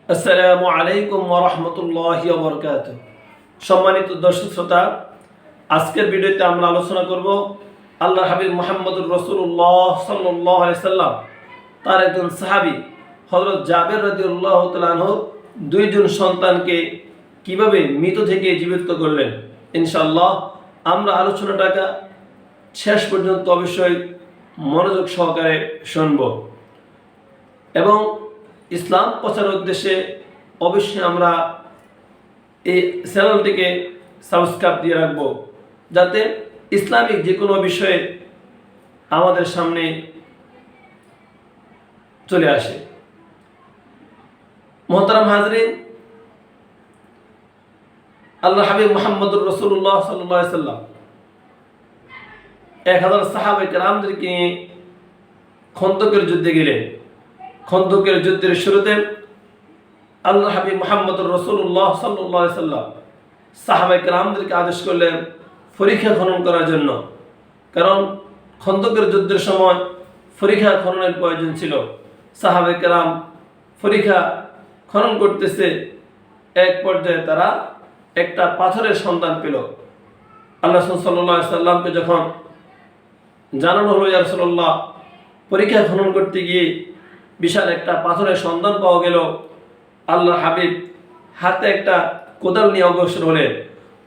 আসসালামু আলাইকুম ওয়া রাহমাতুল্লাহি ওয়া বারাকাতুহু। সম্মানিত দর্শক শ্রোতা, আজকের ভিডিওতে আমরা আলোচনা করব আল্লাহর হাবিব মুহাম্মদুর রাসূলুল্লাহ সাল্লাল্লাহু আলাইহি সাল্লাম তার একজন সাহাবী হযরত জাবের রাদিয়াল্লাহু তাআলা আনহু দুইজন সন্তানকে কিভাবে মৃত থেকে জীবিত করলেন। ইনশাআল্লাহ আমরা আলোচনাটা শেষ পর্যন্ত অবশ্যই মনোযোগ সহকারে শুনব এবং ইসলাম প্রচারের উদ্দেশ্যে অবশ্যই আমরা এই চ্যানেলটিকে সাবস্ক্রাইব দিয়ে রাখব, যাতে ইসলামিক যে কোনো বিষয়ে আমাদের সামনে চলে আসে। মোহতারাম হাজরিন, আল্লাহ হাবিব মুহাম্মদুর রাসূলুল্লাহ সাল্লাল্লাহু আলাইহি সাল্লাম 1000 সাহাবায়ে কেরামদেরকে নিয়ে খন্দকের যুদ্ধে গেলেন। খন্দকের যুদ্ধের শুরুতে আল্লাহ হাবিব মুহাম্মদুর রাসূলুল্লাহ সাল্লাল্লাহু আলাইহি সাল্লাম সাহাবায়ে কেরামদেরকে আদেশ করলেন পরীক্ষা খনন করার জন্য, কারণ খন্দকের যুদ্ধের সময় পরীক্ষা খননের প্রয়োজন ছিল। সাহাবায়ে কেরাম পরীক্ষা খনন করতেছে, এক পর্যায়ে তারা একটা পাথরের সন্ধান পেল। আল্লাহ সাল্লাল্লাহু আলাইহি সাল্লামকে যখন জানানো হলো, ইয়া রাসূলুল্লাহ, পরীক্ষা খনন করতে গিয়ে বিশাল একটা পাথরের সন্ধান পাওয়া গেল, আল্লাহ হাবিব হাতে একটা কোদাল নিয়ে অগ্রসর হলেন।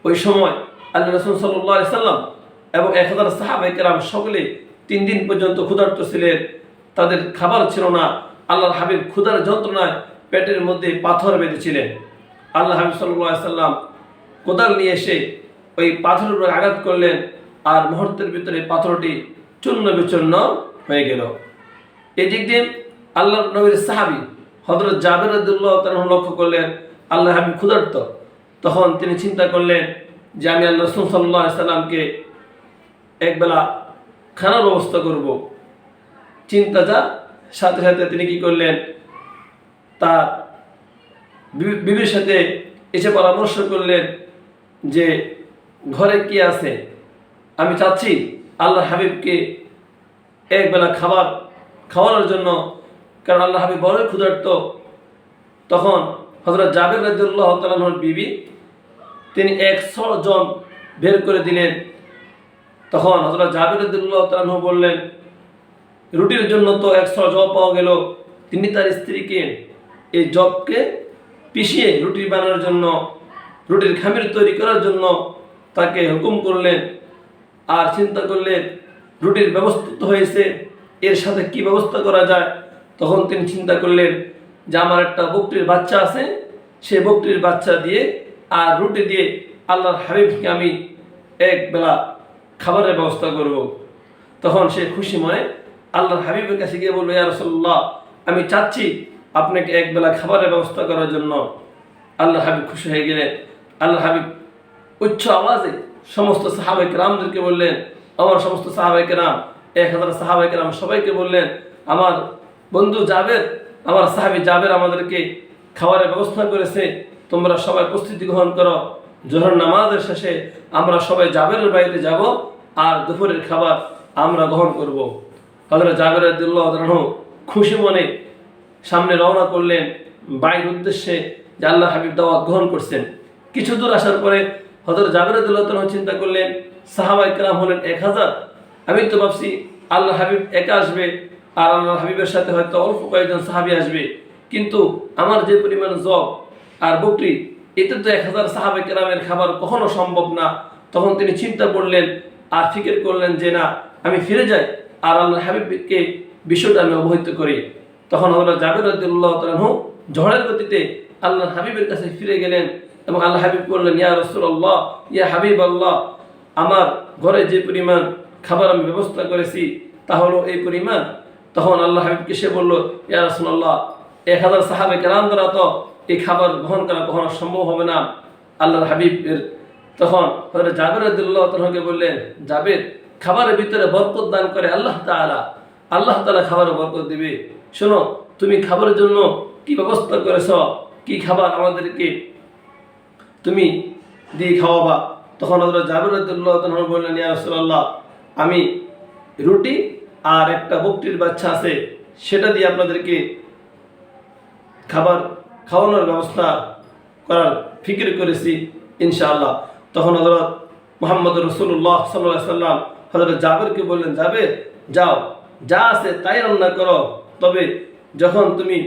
ওই সময় আল্লাহ রাসূল সাল্লাল্লাহু আলাইহি সাল্লাম এবং 1000 সাহাবায়ে কেরাম সকলে 3 দিন পর্যন্ত ক্ষুধার্ত ছিলেন, তাদের খাবার ছিল না। আল্লাহর হাবিব ক্ষুধার যন্ত্রণায় পেটের মধ্যে পাথর বেঁধেছিলেন। আল্লাহ হাবিব সাল্লাল্লাহু আলাইহি সাল্লাম কোদাল নিয়ে এসে ওই পাথরের উপর আঘাত করলেন, আর মুহূর্তের ভিতরে পাথরটি চূর্ণ বিচূর্ণ হয়ে গেল। এই দিক দিয়ে আল্লাহর নবীর সাহাবী হযরত জাবের রাদিয়াল্লাহু তাআলা লক্ষ্য করলেন আল্লাহ হাবিব ক্ষুধার্ত। তখন তিনি চিন্তা করলেন যে আমি আল্লাহ রাসূল সাল্লাল্লাহু আলাইহি সাল্লামকে একবেলা খানার ব্যবস্থা করব। চিন্তাটা সাথে সাথে তিনি কি করলেন, তার বিবির সাথে এসে পরামর্শ করলেন যে ঘরে কি আছে, আমি চাচ্ছি আল্লাহ হাবিবকে একবেলা খাবার খাওয়ানোর জন্য, কারণ আল্লাহ হাবিব বড়ই ক্ষুধার্ত। তখন হযরত জাবের রাদিয়াল্লাহু তাআলা আনহুর বিবি তিনি 100 জন বের করে দিলেন। তখন হযরত জাবের রাদিয়াল্লাহু তাআলা আনহু বললেন, রুটির জন্য তো 100 জব পাওয়া গেল। তিনি তার স্ত্রীকে এই জবকে পিষিয়ে রুটি বানানোর জন্য, রুটির খামির তৈরি করার জন্য তাকে হুকুম করলেন। আর চিন্তা করলেন রুটির ব্যবস্থা হয়েছে, এর সাথে কি ব্যবস্থা করা যায়। তখন তিনি চিন্তা করলেন যে আমার একটা বকরির বাচ্চা আছে, সে বকরির বাচ্চা দিয়ে আর রুটি দিয়ে আল্লাহর হাবিবকে আমি এক বেলা খাবারের ব্যবস্থা করব। তখন সে খুশি মনে আল্লাহর হাবিবের কাছে গিয়ে বলল, ইয়া রাসূলুল্লাহ, আমি চাচ্ছি আপনাকে এক বেলা খাবারের ব্যবস্থা করার জন্য। আল্লাহর হাবিব খুশি হয়ে গেলেন। আল্লাহর হাবিব উচ্চ আওয়াজে সমস্ত সাহাবায়ে কেরামদেরকে বললেন, আমার সমস্ত সাহাবায়ে কেরাম 1000 সাহাবায়ে কেরাম সবাইকে বললেন, আমার বন্ধু জাবের, আমার সাহাবী জাবের আমাদেরকে খাবারের ব্যবস্থা করেছে, তোমরা সবাই প্রস্তুতি গ্রহণ করো। জোহর নামাজের শেষে আমরা সবাই জাবেরের বাড়িতে যাব, আর দুপুরের খাবার আমরা গ্রহণ করব। হযরত জাবের রাদিয়াল্লাহু তাআলা খুশি মনে সামনে রওনা করলেন বাড়ির উদ্দেশ্যে, যে আল্লাহ হাবিব দাওয়াত গ্রহণ করছেন। কিছু দূর আসার পরে হযরত জাবের রাদিয়াল্লাহু তাআলা চিন্তা করলেন, সাহাবায়ে কেরাম হলেন 1000, আমি তো ভাবছি আল্লাহ হাবিব একা আসবে আর আল্লাহ হাবিবের সাথে হয়তো অল্প কয়েকজন সাহাবী আসবে, কিন্তু আমার যে পরিমাণ জব আর বকরি, এতে তো 1000 সাহাবায়ে কেরামের খাবার কখনো সম্ভব না। তখন তিনি চিন্তা করলেন আর ফিকির করলেন যে না, আমি ফিরে যাই আর আল্লাহ হাবিবকে বিষয়টা আমি অবহিত করি। তখন হযরত জাবের রাদিয়াল্লাহু তাআলা ঝড়ের গতিতে আল্লাহর হাবিবের কাছে ফিরে গেলেন এবং আল্লাহ হাবিব বললেন, ইয়া রাসূলুল্লাহ, ইয়া হাবিবাল্লাহ, আমার ঘরে যে পরিমাণ খাবার আমি ব্যবস্থা করেছি তা হলো এই পরিমাণ। তখন আল্লাহ হাবিবকে সে বলল, ইয়া রাসূলুল্লাহ, 1000 সাহাবায়ে কেরাম দ্বারা তো এই খাবার গ্রহণ করা কখনো সম্ভব হবে না। আল্লাহর হাবিবের তখন হযরত জাবের রাদিয়াল্লাহু তাআলাকে বললেন, জাবের, খাবারের ভিতরে বরকত দান করে আল্লাহ তাআলা, আল্লাহ তাআলা খাবারে বরকত দিবে। শোনো, তুমি খাবারের জন্য কি ব্যবস্থা করেছ, কি খাবার আমাদেরকে তুমি দিয়ে খাওয়াবা। তখন হযরত জাবের রাদিয়াল্লাহু তাআলা বললেন, ইয়া রাসূলুল্লাহ, আমি রুটি আর একটা বকরির বাচ্চা আছে, সেটা দিয়ে আপনাদেরকে খাবার খাওয়ানোর ব্যবস্থা করার ফিকির করেছি ইনশাআল্লাহ। তখন হযরত মুহাম্মদ রাসূলুল্লাহ সাল্লাল্লাহু আলাইহি সাল্লাম হযরত জাবেরকে বললেন, জাবের যাও, যা আছে তাই রান্না করো, তবে যখন তুমি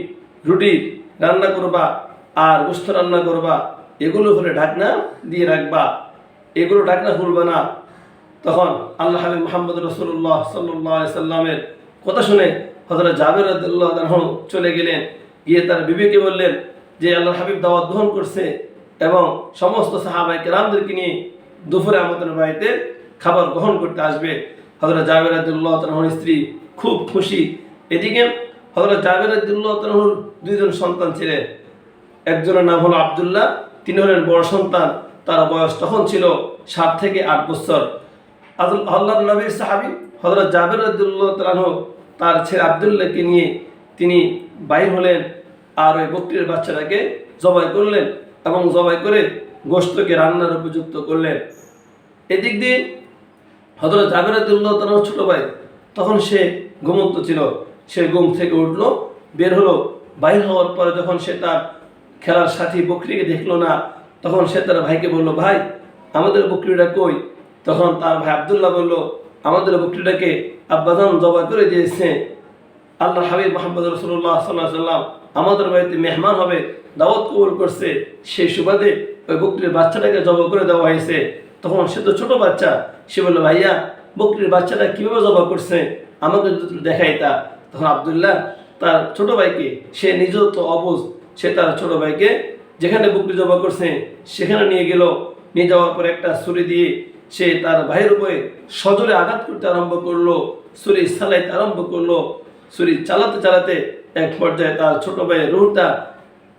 রুটি রান্না করবা আর গোশত রান্না করবা এগুলো হলে ঢাকনা দিয়ে রাখবা, এগুলো ঢাকনা খুলবে না। তখন আল্লাহ হাবিব মুহাম্মদ রাসূলুল্লাহ সাল্লাল্লাহু আলাইহি সাল্লামের কথা শুনে হযরত জাবের রাদিয়াল্লাহু আনহু চলে গেলেন, গিয়ে তার বিবিকে বললেন যে আল্লাহর হাবিব দাওয়াত গ্রহণ করছে এবং সমস্ত সাহাবায়ে কেরামদেরকে নিয়ে দুপুরে আমাদের বাড়িতে খাবার গ্রহণ করতে আসবে। হযরত জাবের রাদিয়াল্লাহু আনহুর স্ত্রী খুব খুশি। এদিকে হযরত জাবের রাদিয়াল্লাহু আনহুর দুইজন সন্তান ছিলেন, একজনের নাম হলো আব্দুল্লাহ, তিনি হলেন বড় সন্তান, তার বয়স তখন ছিল 7 থেকে 8 বছর। আল্লাহর নবীর সাহাবী হযরত জাবের রাদিয়াল্লাহু আনহু তার ছেলে আব্দুল্লাহকে নিয়ে তিনি বাইর হলেন আর ওই বকরির বাচ্চাটাকে জবাই করলেন এবং জবাই করে গোশতকে রান্নার উপযুক্ত করলেন। এদিক দিয়ে হযরত জাবের রাদিয়াল্লাহু আনহুর ছোট ভাই তখন সে ঘুমন্ত ছিল, সে ঘুম থেকে উঠলো, বের হলো। বাইর হওয়ার পরে যখন সে তার খেলার সাথী বকরিকে দেখলো না, তখন সে তার ভাইকে বলল, ভাই আমাদের বকরিটা কই? তখন তার ভাই আব্দুল্লাহ বলল, আমাদের বকরিটাকে আব্বাজান জবাই করে দিয়েছে। আল্লাহ হাবিব মুহাম্মদ রাসূলুল্লাহ সাল্লাল্লাহু আলাইহি সাল্লাম আমাদের বাড়িতে মেহমান হবে, দাওয়াত কবুল করছে, সেই সুবাদে ওই বকরির বাচ্চাটাকে জবাই করে দেওয়া হয়েছে। তখন সে তো ছোট বাচ্চা, সে বলল, ভাইয়া বকরির বাচ্চাটা কিভাবে জবাই করছে আমাকে যদি দেখাই তা। তখন আব্দুল্লাহ তার ছোট ভাইকে, সে নিজেও তো অবুঝ, সে তার ছোট ভাইকে যেখানে বকরি জবাই করছে সেখানে নিয়ে গেল। নিয়ে যাওয়ার পর একটা ছুরি দিয়ে সে তার ভাইয়ের উপরে সজোরে আঘাত করতে আরম্ভ করলো, ছুরি চালাইতে আরম্ভ করলো। ছুরি চালাতে চালাতে এক পর্যায়ে তার ছোট ভাইয়ের রুহটা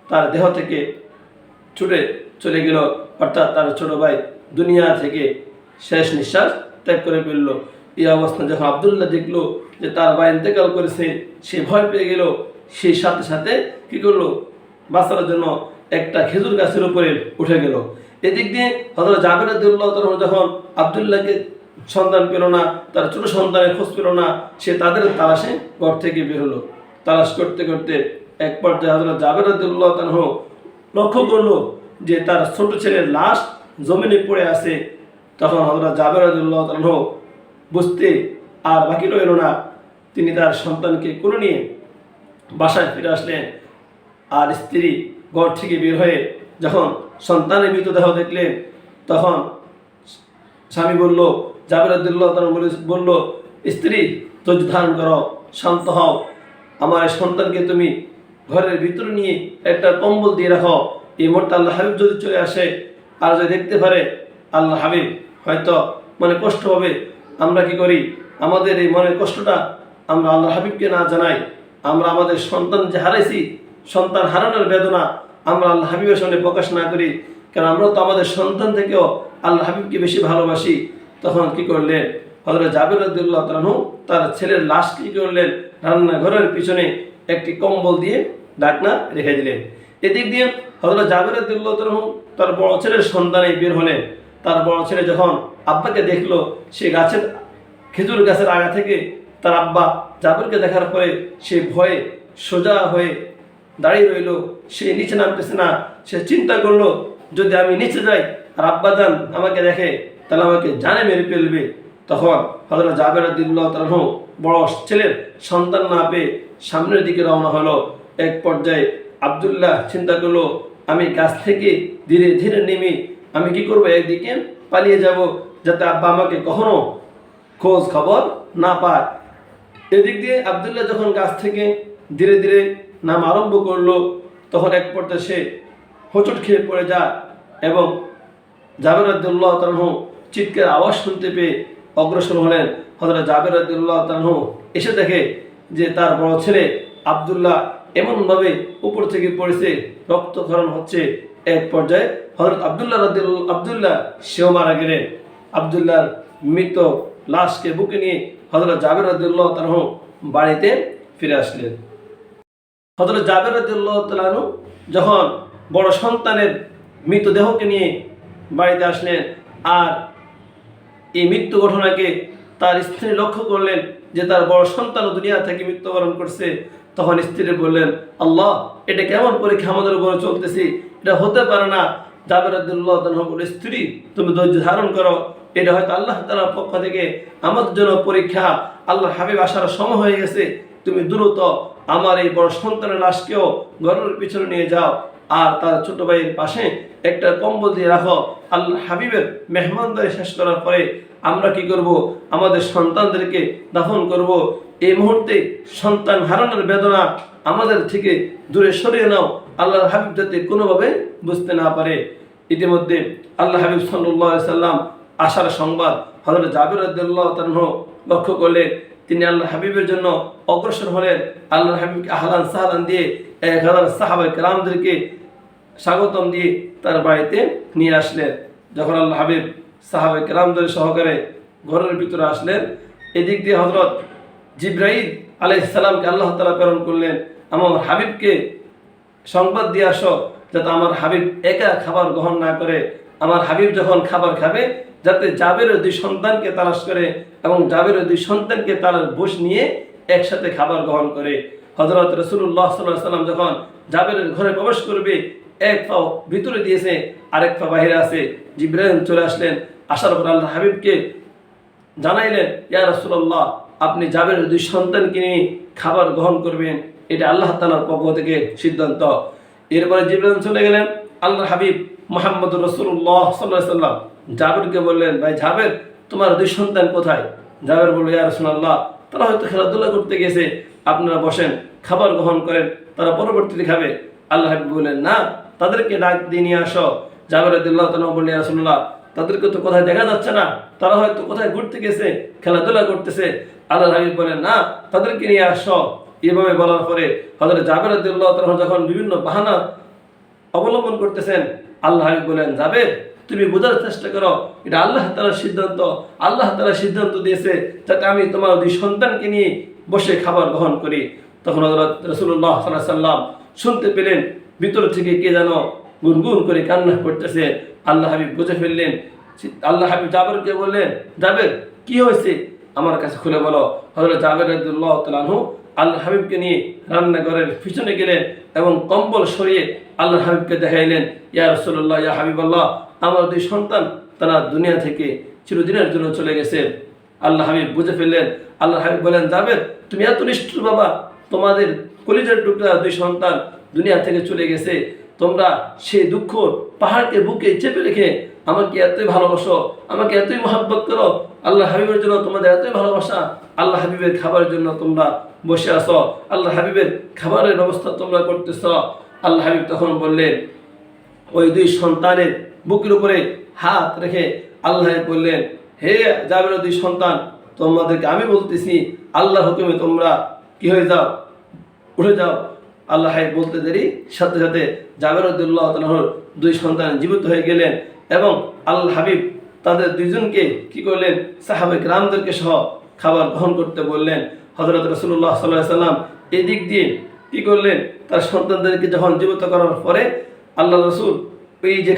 তার দেহ থেকে ছুটে চলে গেল, অর্থাৎ তার ছোট ভাই দুনিয়া থেকে শেষ নিঃশ্বাস ত্যাগ করে ফেলল। এই অবস্থা যখন আব্দুল্লাহ দেখলো যে তার ভাই ইন্তেকাল করেছে, সে ভয় পেয়ে গেল। সেই সাথে সাথে কি করলো, বাঁচার জন্য একটা খেজুর গাছের উপরে উঠে গেল। এদিক দিয়ে হযরত জাবের রাদিয়াল্লাহু আনহু যখন আব্দুল্লাহকে সন্তান পেল না, তার ছোট সন্তানের খোঁজ পেল না, সে তাদের তালাশে ঘর থেকে বের হলো। তালাশ করতে করতে এক পর্যায়ে হযরত জাবের রাদিয়াল্লাহু আনহু লক্ষ্য করলো যে তার ছোট ছেলের লাশ জমিনে পড়ে আছে। তখন হযরত জাবের রাদিয়াল্লাহু আনহু বুঝতে আর বাকি রইল না, তিনি তার সন্তানকে কোলে নিয়ে বাসায় ফিরে আসলেন। আর স্ত্রী ঘর থেকে বের হয়ে যখন সন্তানের মৃতদেহ দেখলেন, তখন স্বামী বলল, জাবের রাদিয়াল্লাহু আনহু বলল, স্ত্রী ধৈর্য ধারণ করো, শান্ত হও, আমার সন্তানকে তুমি ঘরের ভিতরে নিয়ে একটা কম্বল দিয়ে রাখো। এই মুহূর্তে আল্লাহ হাবিব যদি চলে আসে আর যদি দেখতে পারে, আল্লাহ হাবিব হয়তো মনে কষ্ট হবে। আমরা কি করি, আমাদের এই মনের কষ্টটা আমরা আল্লাহ হাবিবকে না জানাই, আমরা আমাদের সন্তান যে হারাইছি, সন্তান হারানোর বেদনা আমরা আল্লাহ হাবিবের সামনে প্রকাশ না করি, কারণ আমরা তো আমাদের সন্তান থেকেও আল্লাহ হাবিবকে বেশি ভালোবাসি। তখন কি করলেন, হযরত জাবের রাদিয়াল্লাহু আনহু তার ছেলের লাশ কি করলেন, রান্নাঘরের পিছনে একটি কম্বল দিয়ে ঢাকনা রেখে দিলেন। এদিক দিয়ে হযরত জাবের রাদিয়াল্লাহু আনহু তার বড় ছেলের সন্তানে বের হলেন। তার বড় ছেলে যখন আব্বাকে দেখলো, সে খেজুর গাছের আগা থেকে তার আব্বা জাবেরকে দেখার পরে সে ভয়ে সোজা হয়ে দাঁড়িয়ে রইল, সে নিচে নামতেছে না। সে চিন্তা করলো, যদি আমি নিচে যাই আর আব্বাজান আমাকে দেখে তাহলে আমাকে জানে মেরে ফেলবে। তখন হযরত জাবের রাদিয়াল্লাহু আনহু বড় ছেলের সন্তান না পেয়ে সামনের দিকে রওনা হলো। এক পর্যায়ে আব্দুল্লাহ চিন্তা করলো, আমি গাছ থেকে ধীরে ধীরে নেমে আমি কি করবো, একদিকে পালিয়ে যাব, যাতে আব্বা আমাকে কখনো খোঁজ খবর না পায়। এদিক দিয়ে আব্দুল্লাহ যখন গাছ থেকে ধীরে ধীরে নাম আরম্ভ করলো, তখন এক পর্যায়ে সে হোঁচট খেয়ে পড়ে যায় এবং জাবের রাদিয়াল্লাহু আনহু চিৎকার আওয়াজ শুনতে পেয়ে অগ্রসর হলেন। হযরত জাবের রাদিয়াল্লাহু আনহু এসে দেখে যে তার বড় ছেলে আব্দুল্লাহ এমনভাবে উপর থেকে পড়েছে, রক্তক্ষরণ হচ্ছে। এক পর্যায়ে হযরত আব্দুল্লাহ সেও মারা গেলেন। আব্দুল্লাহর মৃত লাশকে বুকে নিয়ে হযরত জাবের রাদিয়াল্লাহু আনহু বাড়িতে ফিরে আসলেন। হযরত জাবের রাদিয়াল্লাহু আনহু যখন বড় সন্তানের মৃতদেহকে নিয়ে বাড়িতে আসলেন আর এই মৃত্যু ঘটনাকে তার স্ত্রী লক্ষ্য করলেন যে তার বড় সন্তান দুনিয়া থেকে মৃত্যুবরণ করছে, তখন স্ত্রী বললেন, আল্লাহ, এটা কেমন পরীক্ষা আমাদের উপরে চলতেছি, এটা হতে পারে না। জাবের রাদিয়াল্লাহু তাআলা বলে, স্ত্রী তুমি ধৈর্য ধারণ করো, এটা হয়তো আল্লাহ তাআলার পক্ষ থেকে আমাদের জন্য পরীক্ষা। আল্লাহ হাবিব আসার সময় হয়ে গেছে, তুমি দ্রুত আমার এই বড় সন্তানের লাশকেও ঘরের পিছনে নিয়ে যাও, আর তার ছোট ভাইয়ের পাশে একটা কম্বল দিয়ে রাখো। আল্লাহ হাবিবের মেহমানদারি শেষ করার পরে আমরা কি করব, আমাদের সন্তানদেরকে দাফন করব। এই মুহূর্তে সন্তান হারানোর বেদনা আমাদের থেকে দূরে সরিয়ে নাও, আল্লাহর হাবিব যাতে কোনোভাবে বুঝতে না পারে। ইতিমধ্যে আল্লাহ হাবিব সাল্লাল্লাহু আলাইহি সাল্লাম আসার সংবাদ হযরত জাবের রাদিয়াল্লাহু তাআলা লক্ষ্য করলেন। তিনি আল্লাহ হাবিবের জন্য অগ্রসর হলেন। আল্লাহ হাবিবকে আহলান সাহলান দিয়ে 1000 সাহাবায়ে কেরামদেরকে স্বাগতম দিয়ে তার বাড়িতে নিয়ে আসলেন। যখন আল্লাহ হাবিব সাহাবায়ে কেরামদের সহকারে ঘরের ভিতরে আসলেন, এদিক দিয়ে হযরত জিবরাইল আলাইহিস সালামকে আল্লাহ তাআলা প্রেরণ করলেন, আমার হাবিবকে সংবাদ দিয়ে আসো যাতে আমার হাবিব একা খাবার গ্রহণ না করে। আমার হাবিব যখন খাবার খাবে যাতে জাবেরের 2 সন্তানকে তালাশ করে এবং জাবেরের 2 সন্তানকে তার বশ নিয়ে একসাথে খাবার গ্রহণ করে। হযরত রাসূলুল্লাহ সাল্লাল্লাহু আলাইহি ওয়াসাল্লাম যখন জাবেরের ঘরে প্রবেশ করবে, এক পা ভিতরে দিয়েছে, আরেক পা বাইরে আছে। জিবরাইল চলে আসলেন, আসার পর আল্লাহ হাবিবকে জানাইলেন, ইয়া রাসূলুল্লাহ, আপনি জাবেরের 2 সন্তানকে নিয়ে খাবার গ্রহণ করবেন, এটা আল্লাহ তাআলার পক্ষ থেকে সিদ্ধান্ত। এরপরে জিবরাইল চলে গেলেন। আল্লাহ হাবিব মুহাম্মদুর রাসূলুল্লাহ সাল্লাল্লাহু আলাইহি ওয়াসাল্লাম জাবেরকে বললেন, ভাই জাবের, তোমার 2 সন্তান কোথায়? জাবের বলল, ইয়া রাসূলুল্লাহ, তারা হয়তো খেলাধুলা করতে গেছে, আপনারা বসেন, খাবার গ্রহণ করেন, তারা পরবর্তীতে খাবে। আল্লাহ হাবিব বললেন, না, তাদেরকে ডাক দিয়ে নিয়ে আসো। জাবের রাদিয়াল্লাহু তাআলা বললেন, ইয়া রাসূলুল্লাহ, তাদেরকে তো কোথায় দেখা যাচ্ছে না, তারা হয়তো কোথায় ঘুরতে গেছে, খেলাধুলা করতেছে। আল্লাহ হাবিব বলেন, না, তাদেরকে নিয়ে আসো। এভাবে বলার পরে হযরত জাবের রাদিয়াল্লাহু তাআলা যখন বিভিন্ন বাহানা অবলম্বন করতেছেন, আল্লাহ হাবিব বলেন, জাবের, তুমি বোঝার চেষ্টা করো, এটা আল্লাহ তাআলার সিদ্ধান্ত। আল্লাহ তাআলা সিদ্ধান্ত দিয়েছে যাতে আমি তোমার 2 সন্তানকে নিয়ে বসে খাবার গ্রহণ করি। তখন হযরত রাসূলুল্লাহ সাল্লাল্লাহু আলাইহি ওয়াসাল্লাম শুনতে পেলেন ভিতর থেকে কে যেন গুনগুন করে কান্না করতেছে। আল্লাহ হাবিব বুঝে ফেললেন। আল্লাহ হাবিব জাবেরকে বললেন, জাবের, কি হয়েছে আমার কাছে খুলে বলো। হযরত জাবের রাদিয়াল্লাহু তাআলা আনহু আল্লাহ হাবিবকে নিয়ে রান্নাঘরের পিছনে গেলেন এবং কম্বল সরিয়ে আল্লাহ হাবিবকে দেখাইলেন, ইয়া রাসূলুল্লাহ, ইয়া হাবিবাল্লাহ, আমার 2 সন্তান তারা দুনিয়া থেকে চিরদিনের জন্য চলে গেছে। আল্লাহ হাবিব বুঝে ফেললেন। আল্লাহ হাবিব বলেন, জাবের, তুমি এত নিষ্ঠুর বাবা, তোমাদের কলিজার টুকরা 2 সন্তান দুনিয়া থেকে চলে গেছে, তোমরা সেই দুঃখ পাহাড়কে বুকে চেপে রেখে আমাকে এতই ভালোবাসো, আমাকে এতই মহব্বত করো, আল্লাহ হাবিবের জন্য তোমাদের এতই ভালোবাসা, আল্লাহ হাবিবের খাবারের জন্য তোমরা বসে আসো, আল্লাহ হাবিবের খাবারের ব্যবস্থা তোমরা করতেছ। আল্লাহ হাবিব তখন বললেন, ওই 2 সন্তানের বুকের উপরে হাত রেখে আল্লাহ বললেন, হে জাবেরের 2 সন্তান, তোমাদেরকে আমি বলতেছি, আল্লাহর হুকুমে তোমরা কি হয়ে যাও, উঠে যাও। আল্লাহ হাবিব বলতে দেরি সাথে সাথে জাবের রাদিয়াল্লাহু তাআলার 2 সন্তান জীবিত হয়ে গেলেন এবং আল্লাহ হাবিব তাদের 2 জনকে কি করলেন, সাহাবায়ে কেরামদেরকে সহ খাবার গ্রহণ করতে বললেন। হযরত রাসূলুল্লাহ সাল্লাল্লাহু আলাইহি ওয়াসাল্লাম এদিক দিয়ে কি করলেন, তার সন্তানদেরকে যখন জীবিত করার পরে আল্লাহ রাসূল এই যে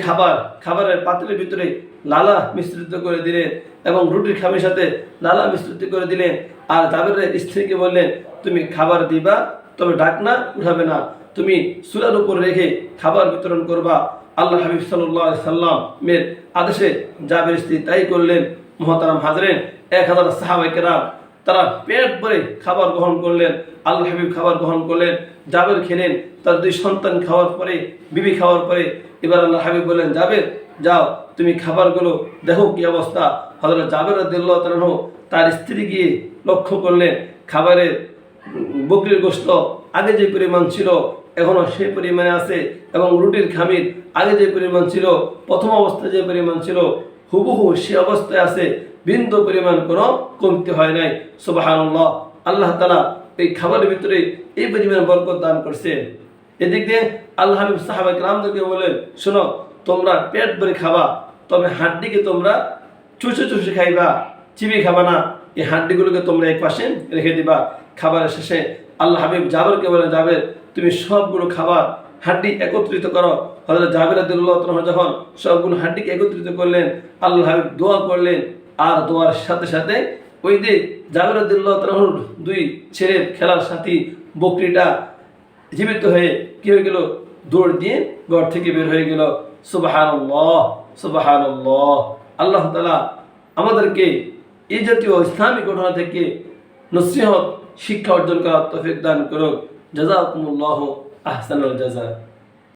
খাবারের পাত্রের ভিতরে লালা মিশ্রিত করে দিলেন এবং রুটির খামির সাথে লালা মিশ্রিত করে দিলেন। আর জাবেরের স্ত্রীকে বললেন, তুমি খাবার দিবা, তবে ঢাকনা উঠাবে না, তুমি চুলার উপর রেখে খাবার বিতরণ করবা। আল্লাহ হাবিব সাল্লাল্লাহু আলাইহি সাল্লামের আদেশে জাবের স্ত্রী তাই করলেন। মুহতারাম হাজরিন, 1000 সাহাবায়ে কেরাম তারা পেট ভরে খাবার গ্রহণ করলেন। আল্লাহ হাবিব খাবার গ্রহণ করলেন, জাবের খেলেন, তার 2 সন্তান খাওয়ার পরে, বিবি খাওয়ার পরে এবার আল্লাহ হাবিব বললেন, জাবের, যাও, তুমি খাবারগুলো দেখো কি অবস্থা। হযরত জাবের রাদিয়াল্লাহু তাআলা তার স্ত্রী গিয়ে লক্ষ্য করলেন, খাবারের বকরির গোশত আগে যে পরিমাণ ছিল এখনো সেই পরিমাণে আছে এবং রুটির খামির আগে যে পরিমাণ ছিল, প্রথম অবস্থায় যে পরিমাণ ছিল, হুবহু সে অবস্থায় আছে, বিন্দু পরিমাণ কোনো কমতি হয় নাই। সুবহানাল্লাহ, আল্লাহ তাআলা এই খাবারের ভিতরে এই পরিমাণ বরকত দান করছে। এদিক দিয়ে আল্লাহ হাবিব সাহাবায়ে কেরামদেরকে বলেন, শোনো, তোমরা পেট ভরে খাবা, তবে হাড্ডিকে তোমরা চুষে চুষে খাইবা, চিবিয়ে খাবা না। এই হাড্ডিগুলোকে তোমরা এক পাশে রেখে দিবা। খাবারের শেষে আল্লাহ হাবিব জাবেরকে বলেন, জাবের, তুমি সবগুলো খাবার হাড্ডি একত্রিত করো। হযরত জাবের রাদিয়াল্লাহু তাআলা যখন সবগুলো হাড্ডিকে একত্রিত করলেন, আল্লাহ হাবিব দোয়া করলেন, আর দোয়ার সাথে সাথে ওই যে জাবের রাদিয়াল্লাহু তাআলার 2 ছেলের খেলার সাথী বকরিটা জীবিত হয়ে কি হয়ে গেল, দৌড় দিয়ে ঘর থেকে বের হয়ে গেল। সুবহানাল্লাহ, সুবহানাল্লাহ। আল্লাহ তাআলা আমাদেরকে এই জাতীয় ইসলামিক ঘটনা থেকে নসিহত শিক্ষা অর্জন করার তৌফিক দান করুক। জাযাকুমুল্লাহু আহসানুল জাযা।